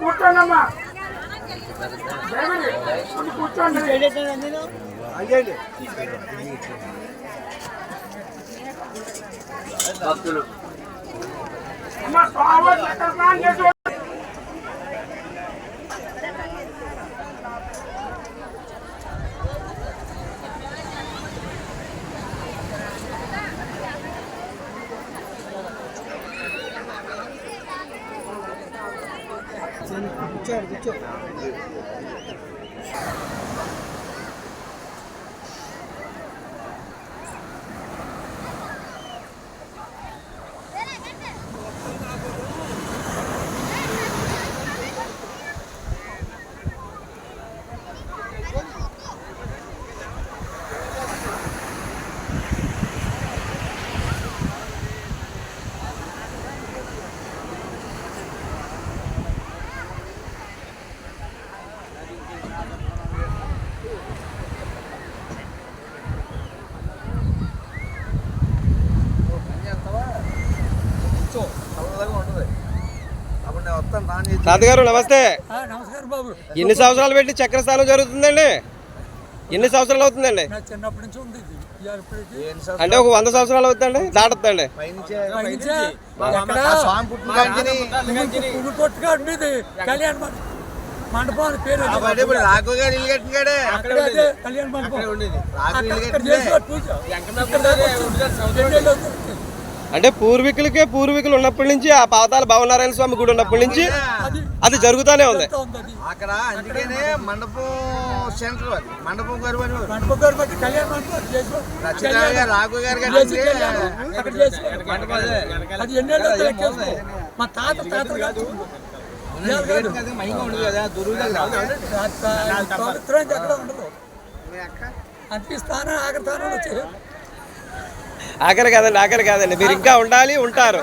కూర్చోండమ్మా కూర్చోండి భక్తులు కూర్చో తాతగారు నమస్తే. ఎన్ని సంవత్సరాలు పెట్టి చక్రస్థానం జరుగుతుందండి? ఎన్ని సంవత్సరాలు అవుతుందండి? అంటే ఒక 100 సంవత్సరాలు అవుతుందండి, దాటుతుందండి. మండపం పేరు రాఘవ గారు ఇల్లు కట్టినాడే కళ్యాణ మండపం. అంటే పూర్వీకులు ఉన్నప్పటి నుంచి ఆ పాతాల భావనారాయణ స్వామి గుడి ఉన్నప్పటి నుంచి అది జరుగుతూనే ఉంది అక్కడ. అందుకనే మండపం సెంటర్, అది మండపం గారు రాఘవ గారు మా తాత ఆఖరి కాదండి మీరు ఇంకా ఉండాలి, ఉంటారు.